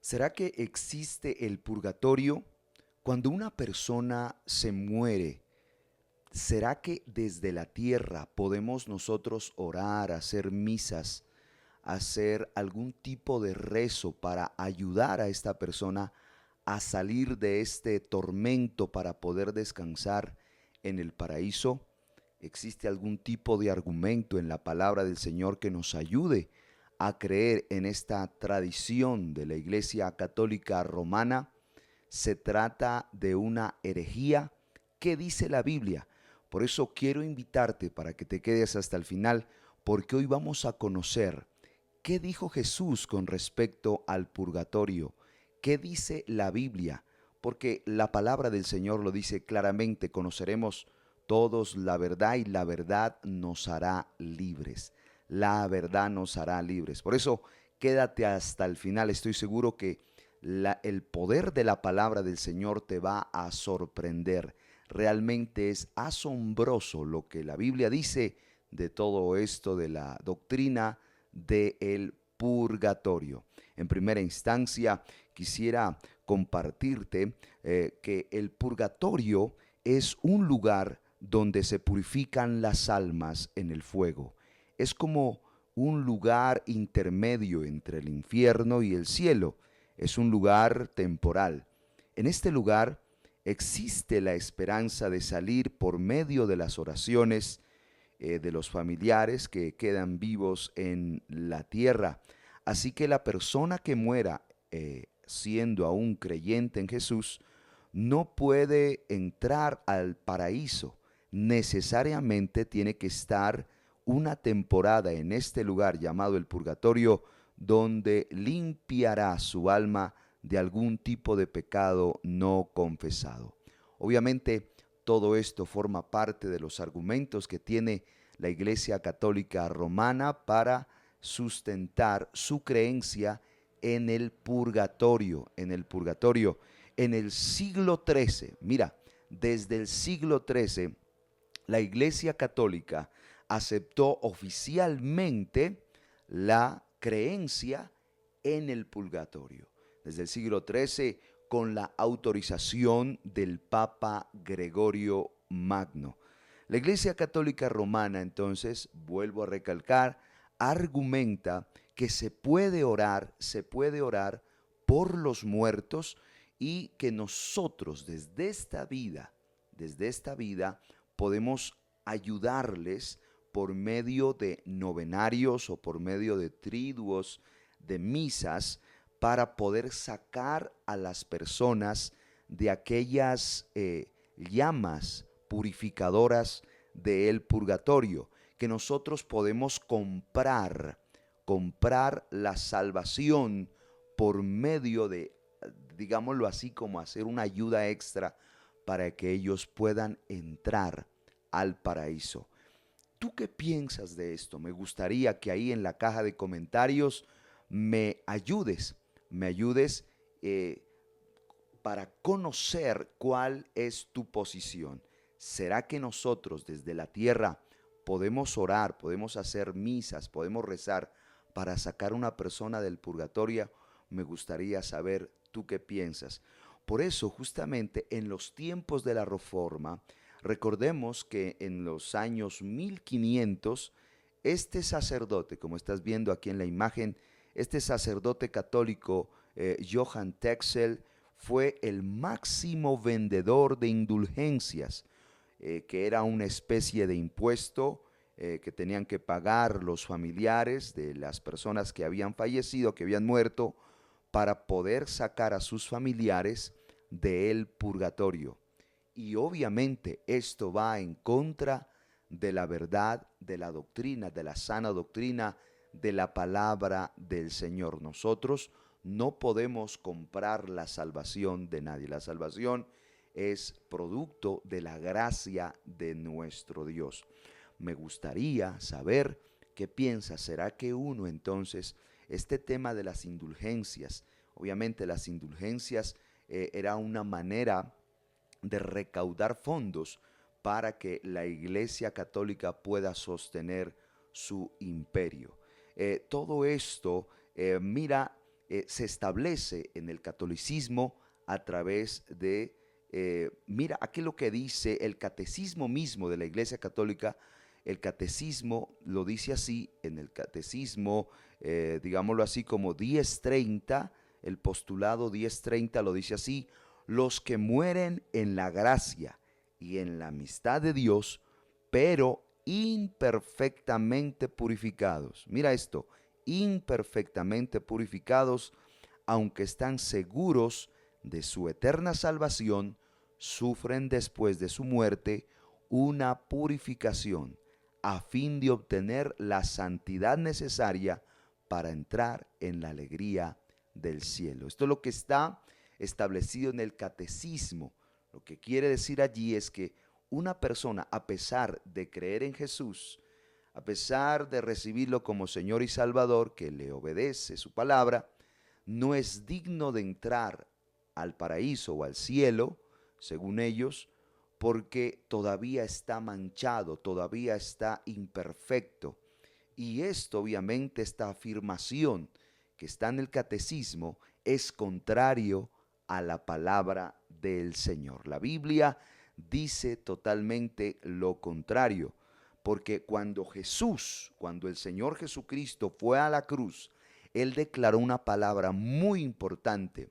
¿Será que existe el purgatorio? Cuando una persona se muere, ¿será que desde la tierra podemos nosotros orar, hacer misas, hacer algún tipo de rezo para ayudar a esta persona a salir de este tormento para poder descansar en el paraíso? ¿Existe algún tipo de argumento en la palabra del Señor que nos ayude a creer en esta tradición de la Iglesia Católica Romana? ¿Se trata de una herejía? ¿Qué dice la Biblia? Por eso quiero invitarte para que te quedes hasta el final, porque hoy vamos a conocer qué dijo Jesús con respecto al purgatorio, qué dice la Biblia, porque la palabra del Señor lo dice claramente: conoceremos todos la verdad y la verdad nos hará libres. La verdad nos hará libres. Por eso quédate hasta el final. Estoy seguro que el poder de la palabra del Señor te va a sorprender. Realmente es asombroso lo que la Biblia dice de todo esto de la doctrina del purgatorio. En primera instancia, quisiera compartirte que el purgatorio es un lugar donde se purifican las almas en el fuego. Es como un lugar intermedio entre el infierno y el cielo. Es un lugar temporal. En este lugar existe la esperanza de salir por medio de las oraciones de los familiares que quedan vivos en la tierra. Así que la persona que muera siendo aún creyente en Jesús no puede entrar al paraíso. Necesariamente tiene que estar una temporada en este lugar llamado el purgatorio, donde limpiará su alma de algún tipo de pecado no confesado. Obviamente, todo esto forma parte de los argumentos que tiene la Iglesia Católica Romana para sustentar su creencia en el purgatorio, en el siglo XIII. Mira, desde el siglo XIII, la Iglesia Católica aceptó oficialmente la creencia en el purgatorio. Desde el siglo XIII, con la autorización del Papa Gregorio Magno. La Iglesia Católica Romana, entonces, vuelvo a recalcar, argumenta que se puede orar por los muertos, y que nosotros desde esta vida, podemos ayudarles por medio de novenarios o por medio de triduos, de misas, para poder sacar a las personas de aquellas llamas purificadoras del purgatorio, que nosotros podemos comprar la salvación por medio de, digámoslo así, como hacer una ayuda extra para que ellos puedan entrar al paraíso. ¿Tú qué piensas de esto? Me gustaría que ahí en la caja de comentarios me ayudes eh, para conocer cuál es tu posición. ¿Será que nosotros desde la tierra podemos orar, podemos hacer misas, podemos rezar para sacar a una persona del purgatorio? Me gustaría saber tú qué piensas. Por eso, justamente en los tiempos de la Reforma, recordemos que en los años 1500, este sacerdote, como estás viendo aquí en la imagen, este sacerdote católico, Johann Texel, fue el máximo vendedor de indulgencias, que era una especie de impuesto que tenían que pagar los familiares de las personas que habían fallecido, que habían muerto, para poder sacar a sus familiares del purgatorio. Y obviamente esto va en contra de la verdad, de la doctrina, de la sana doctrina, de la palabra del Señor. Nosotros no podemos comprar la salvación de nadie. La salvación es producto de la gracia de nuestro Dios. Me gustaría saber qué piensas. ¿Será que uno entonces, este tema de las indulgencias, obviamente las indulgencias era una manera de recaudar fondos para que la Iglesia Católica pueda sostener su imperio? Todo esto, mira, se establece en el catolicismo a través de, mira, aquí lo que dice el catecismo mismo de la Iglesia Católica. El catecismo lo dice así, en el catecismo, digámoslo así, como 1030, el postulado 1030 lo dice así: los que mueren en la gracia y en la amistad de Dios, pero imperfectamente purificados. Mira esto: imperfectamente purificados, aunque están seguros de su eterna salvación, sufren después de su muerte una purificación a fin de obtener la santidad necesaria para entrar en la alegría del cielo. Esto es lo que está establecido en el catecismo. Lo que quiere decir allí es que una persona, a pesar de creer en Jesús, a pesar de recibirlo como Señor y Salvador, que le obedece su palabra, no es digno de entrar al paraíso o al cielo, según ellos, porque todavía está manchado, todavía está imperfecto. Y esto, obviamente, esta afirmación que está en el catecismo es contrario a la palabra del Señor. La Biblia dice totalmente lo contrario, porque cuando el Señor Jesucristo fue a la cruz, Él declaró una palabra muy importante.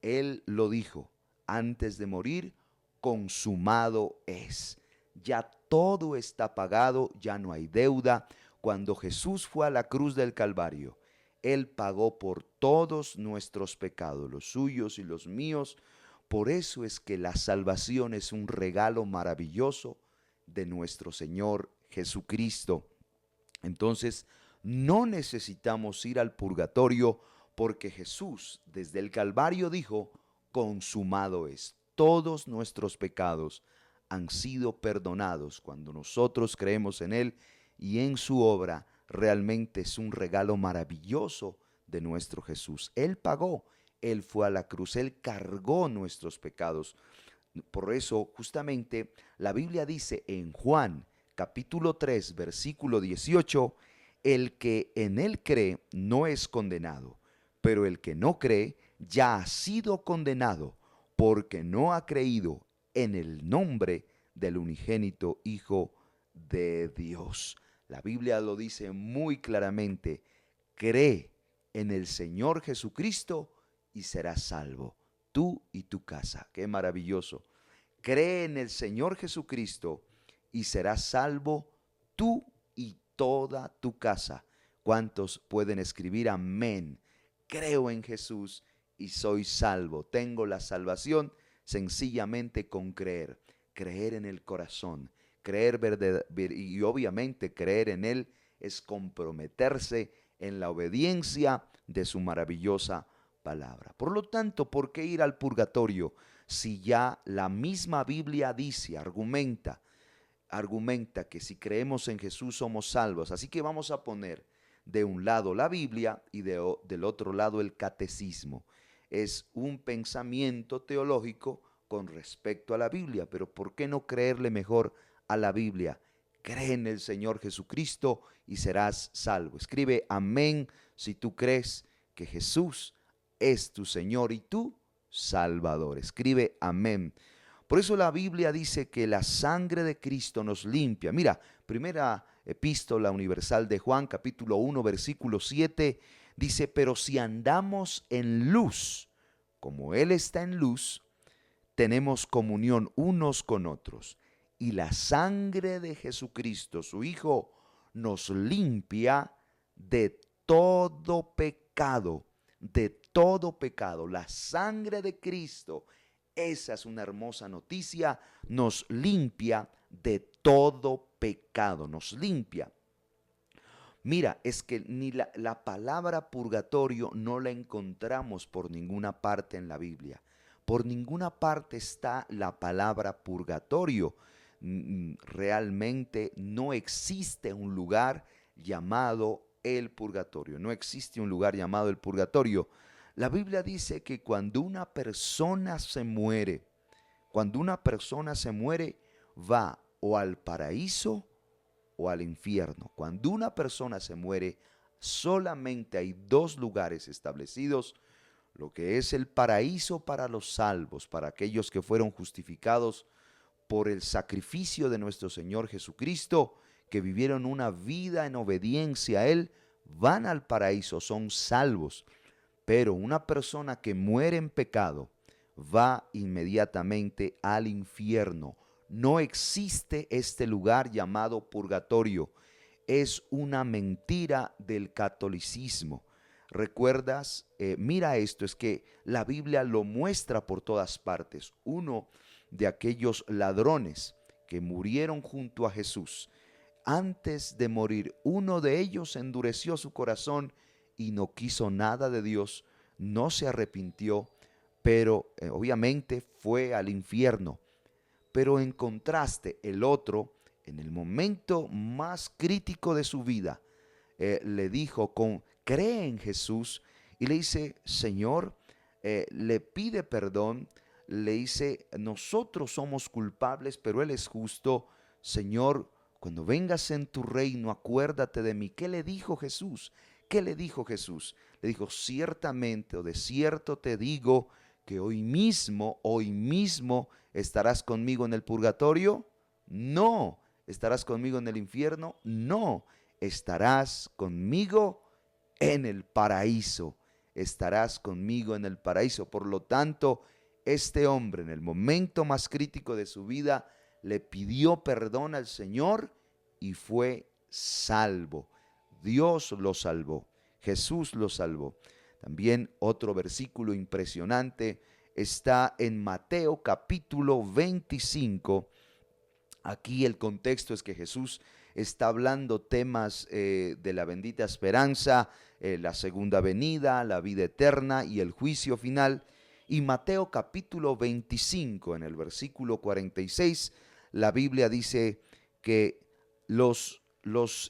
Él lo dijo antes de morir: consumado es. Ya todo está pagado, ya no hay deuda. Cuando Jesús fue a la cruz del Calvario, Él pagó por todos nuestros pecados, los suyos y los míos. Por eso es que la salvación es un regalo maravilloso de nuestro Señor Jesucristo. Entonces, no necesitamos ir al purgatorio, porque Jesús desde el Calvario dijo: consumado es. Todos nuestros pecados han sido perdonados cuando nosotros creemos en Él y en su obra. Realmente es un regalo maravilloso de nuestro Jesús. Él pagó, Él fue a la cruz, Él cargó nuestros pecados. Por eso, justamente, la Biblia dice en Juan capítulo 3, versículo 18: el que en Él cree no es condenado, pero el que no cree ya ha sido condenado, porque no ha creído en el nombre del unigénito Hijo de Dios. La Biblia lo dice muy claramente: cree en el Señor Jesucristo y serás salvo, tú y tu casa. Qué maravilloso. Cree en el Señor Jesucristo y serás salvo tú y toda tu casa. ¿Cuántos pueden escribir amén? Creo en Jesús y soy salvo. Tengo la salvación sencillamente con creer. Creer en el corazón. Creer y obviamente creer en Él es comprometerse en la obediencia de su maravillosa palabra. Por lo tanto, ¿por qué ir al purgatorio si ya la misma Biblia dice, argumenta que si creemos en Jesús somos salvos? Así que vamos a poner de un lado la Biblia y del otro lado el catecismo. Es un pensamiento teológico con respecto a la Biblia, pero ¿por qué no creerle mejor a la Biblia? Cree en el Señor Jesucristo y serás salvo. Escribe amén si tú crees que Jesús es tu Señor y tu Salvador. Escribe amén. Por eso la Biblia dice que la sangre de Cristo nos limpia. Mira, primera epístola universal de Juan, capítulo 1, versículo 7, dice: pero si andamos en luz, como Él está en luz, tenemos comunión unos con otros. Y la sangre de Jesucristo, su Hijo, nos limpia de todo pecado, de todo pecado. La sangre de Cristo, esa es una hermosa noticia, nos limpia de todo pecado, nos limpia. Mira, es que ni la palabra purgatorio no la encontramos por ninguna parte en la Biblia. Por ninguna parte está la palabra purgatorio. Realmente no existe un lugar llamado el purgatorio. No existe un lugar llamado el purgatorio. La Biblia dice que cuando una persona se muere, va o al paraíso o al infierno. Cuando una persona se muere, Solamente hay dos lugares establecidos: lo que es el paraíso para los salvos, para aquellos que fueron justificados por el sacrificio de nuestro Señor Jesucristo, que vivieron una vida en obediencia a Él, van al paraíso, son salvos. Pero una persona que muere en pecado va inmediatamente al infierno. No existe este lugar llamado purgatorio. Es una mentira del catolicismo. ¿Recuerdas? Mira esto, es que la Biblia lo muestra por todas partes. Uno de aquellos ladrones que murieron junto a Jesús, antes de morir, uno de ellos endureció su corazón y no quiso nada de Dios, no se arrepintió, pero obviamente fue al infierno. Pero en contraste, el otro, en el momento más crítico de su vida, le dijo, cree en Jesús, y le dice: Señor, le pide perdón, le dice: nosotros somos culpables, pero Él es justo. Señor, cuando vengas en tu reino, acuérdate de mí. ¿Qué le dijo Jesús? ¿Qué le dijo Jesús? Le dijo: ciertamente o de cierto te digo que hoy mismo estarás conmigo en el purgatorio. No. ¿Estarás conmigo en el infierno? No. Estarás conmigo en el paraíso. Estarás conmigo en el paraíso. Por lo tanto, este hombre, en el momento más crítico de su vida, le pidió perdón al Señor y fue salvo. Dios lo salvó. Jesús lo salvó. También otro versículo impresionante está en Mateo capítulo 25. Aquí el contexto es que Jesús está hablando temas de la bendita esperanza, la segunda venida, la vida eterna y el juicio final. Y Mateo capítulo 25, en el versículo 46, la Biblia dice que los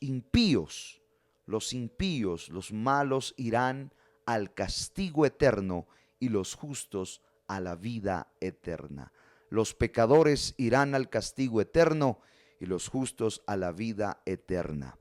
impíos, los malos irán al castigo eterno y los justos a la vida eterna. Los pecadores irán al castigo eterno y los justos a la vida eterna.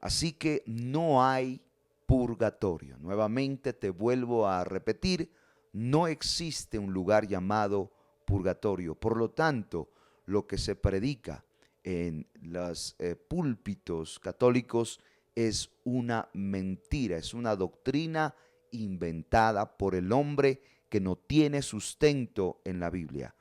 Así que no hay purgatorio. Nuevamente te vuelvo a repetir, no existe un lugar llamado purgatorio. Por lo tanto, lo que se predica en los púlpitos católicos es una mentira, es una doctrina inventada por el hombre que no tiene sustento en la Biblia.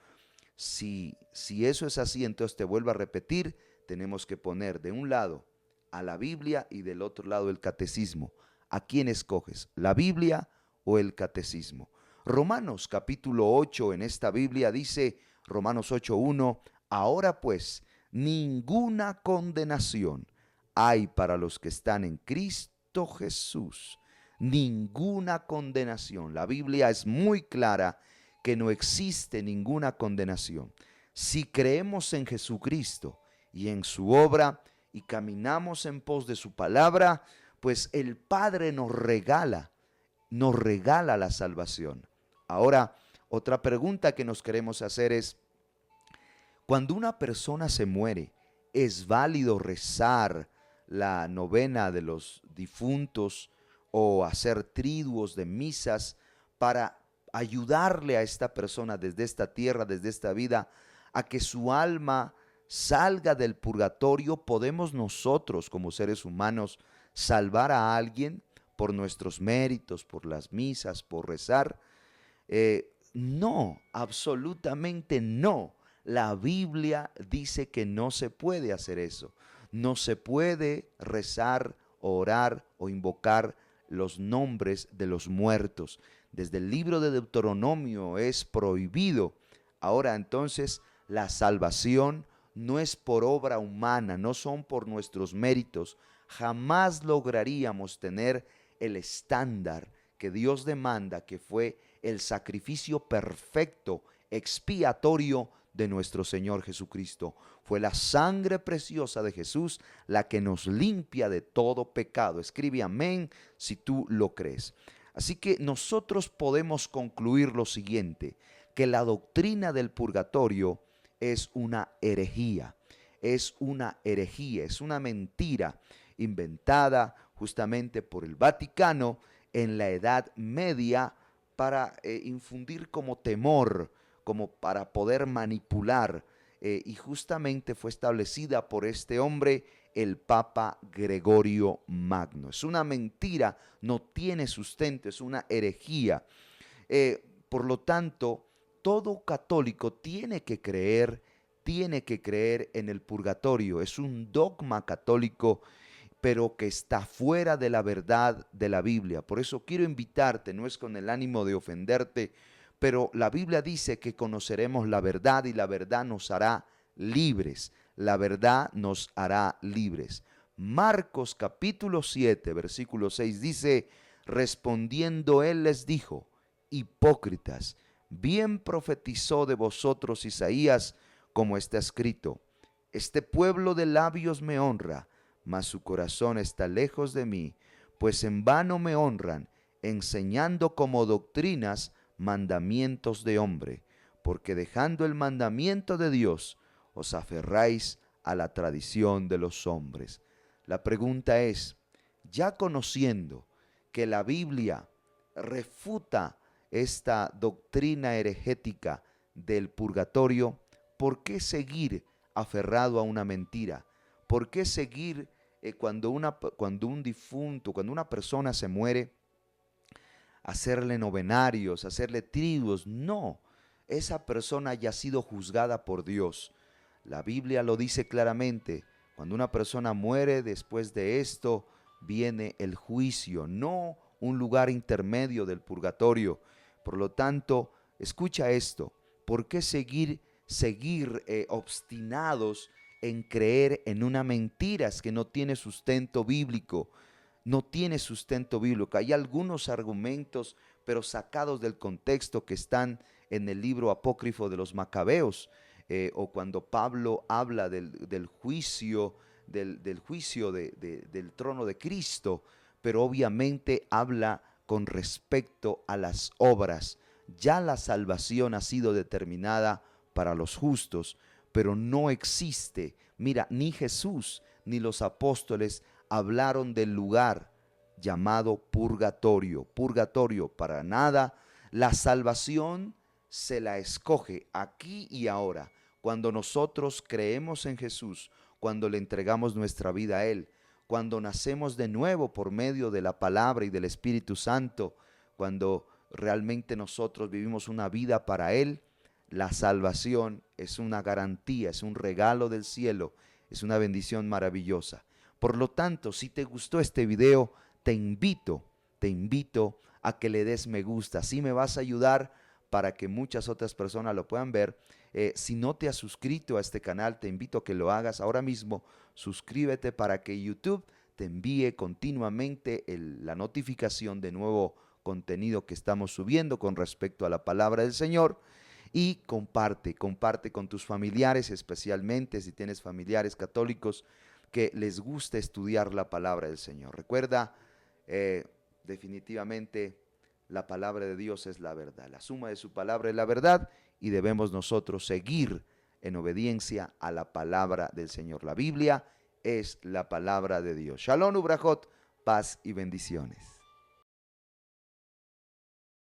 Si eso es así, entonces te vuelvo a repetir, tenemos que poner de un lado a la Biblia y del otro lado el catecismo. ¿A quién escoges? ¿La Biblia o el catecismo? Romanos capítulo 8 en esta Biblia dice, Romanos 8:1, ahora pues, ninguna condenación hay para los que están en Cristo Jesús. Ninguna condenación. La Biblia es muy clara que no existe ninguna condenación. Si creemos en Jesucristo y en su obra y caminamos en pos de su palabra, pues el Padre nos regala la salvación. Ahora, otra pregunta que nos queremos hacer es, cuando una persona se muere, ¿es válido rezar la novena de los difuntos o hacer triduos de misas para ayudarle a esta persona desde esta tierra, desde esta vida, a que su alma salga del purgatorio? ¿Podemos nosotros como seres humanos salvar a alguien por nuestros méritos, por las misas, por rezar? No, absolutamente no. La Biblia dice que no se puede hacer eso. No se puede rezar, orar o invocar los nombres de los muertos. Desde el libro de Deuteronomio es prohibido. Ahora entonces, la salvación no es por obra humana, no son por nuestros méritos. Jamás lograríamos tener el estándar que Dios demanda, que fue el sacrificio perfecto, expiatorio de nuestro Señor Jesucristo. Fue la sangre preciosa de Jesús la que nos limpia de todo pecado. Escribe amén si tú lo crees. Así que nosotros podemos concluir lo siguiente, que la doctrina del purgatorio es una herejía, es una mentira inventada justamente por el Vaticano en la Edad Media para infundir como temor, como para poder manipular, y justamente fue establecida por este hombre, el Papa Gregorio Magno. Es una mentira, no tiene sustento, es una herejía. Por lo tanto, todo católico tiene que creer en el purgatorio. Es un dogma católico, pero que está fuera de la verdad de la Biblia. Por eso quiero invitarte, no es con el ánimo de ofenderte, pero la Biblia dice que conoceremos la verdad y la verdad nos hará libres. La verdad nos hará libres. Marcos capítulo 7, versículo 6 dice, respondiendo él les dijo, hipócritas, bien profetizó de vosotros Isaías, como está escrito, este pueblo de labios me honra, mas su corazón está lejos de mí, pues en vano me honran, enseñando como doctrinas mandamientos de hombre, porque dejando el mandamiento de Dios, os aferráis a la tradición de los hombres. La pregunta es, ya conociendo que la Biblia refuta esta doctrina herejética del purgatorio, ¿por qué seguir aferrado a una mentira? ¿Por qué seguir cuando un difunto, cuando una persona se muere, hacerle novenarios, hacerle triduos? No, esa persona ya ha sido juzgada por Dios. La Biblia lo dice claramente, cuando una persona muere, después de esto viene el juicio, no un lugar intermedio del purgatorio. Por lo tanto, escucha esto, ¿por qué seguir obstinados en creer en una mentira que no tiene sustento bíblico? No tiene sustento bíblico. Hay algunos argumentos, pero sacados del contexto, que están en el libro apócrifo de los Macabeos, o cuando Pablo habla del juicio, del juicio del trono de Cristo, pero obviamente habla con respecto a las obras. Ya la salvación ha sido determinada para los justos, pero no existe. Mira, ni Jesús ni los apóstoles hablaron del lugar llamado purgatorio. Purgatorio, para nada. La salvación se la escoge aquí y ahora. Cuando nosotros creemos en Jesús, cuando le entregamos nuestra vida a Él, cuando nacemos de nuevo por medio de la palabra y del Espíritu Santo, cuando realmente nosotros vivimos una vida para Él, la salvación es una garantía, es un regalo del cielo, es una bendición maravillosa. Por lo tanto, si te gustó este video, te invito a que le des me gusta. Así me vas a ayudar para que muchas otras personas lo puedan ver. Si no te has suscrito a este canal, te invito a que lo hagas ahora mismo. Suscríbete para que YouTube te envíe continuamente la notificación de nuevo contenido que estamos subiendo con respecto a la palabra del Señor. Y comparte con tus familiares, especialmente si tienes familiares católicos que les gusta estudiar la palabra del Señor. Recuerda, definitivamente la palabra de Dios es la verdad. La suma de su palabra es la verdad y debemos nosotros seguir en obediencia a la palabra del Señor. La Biblia es la palabra de Dios. Shalom Ubrajot, paz y bendiciones.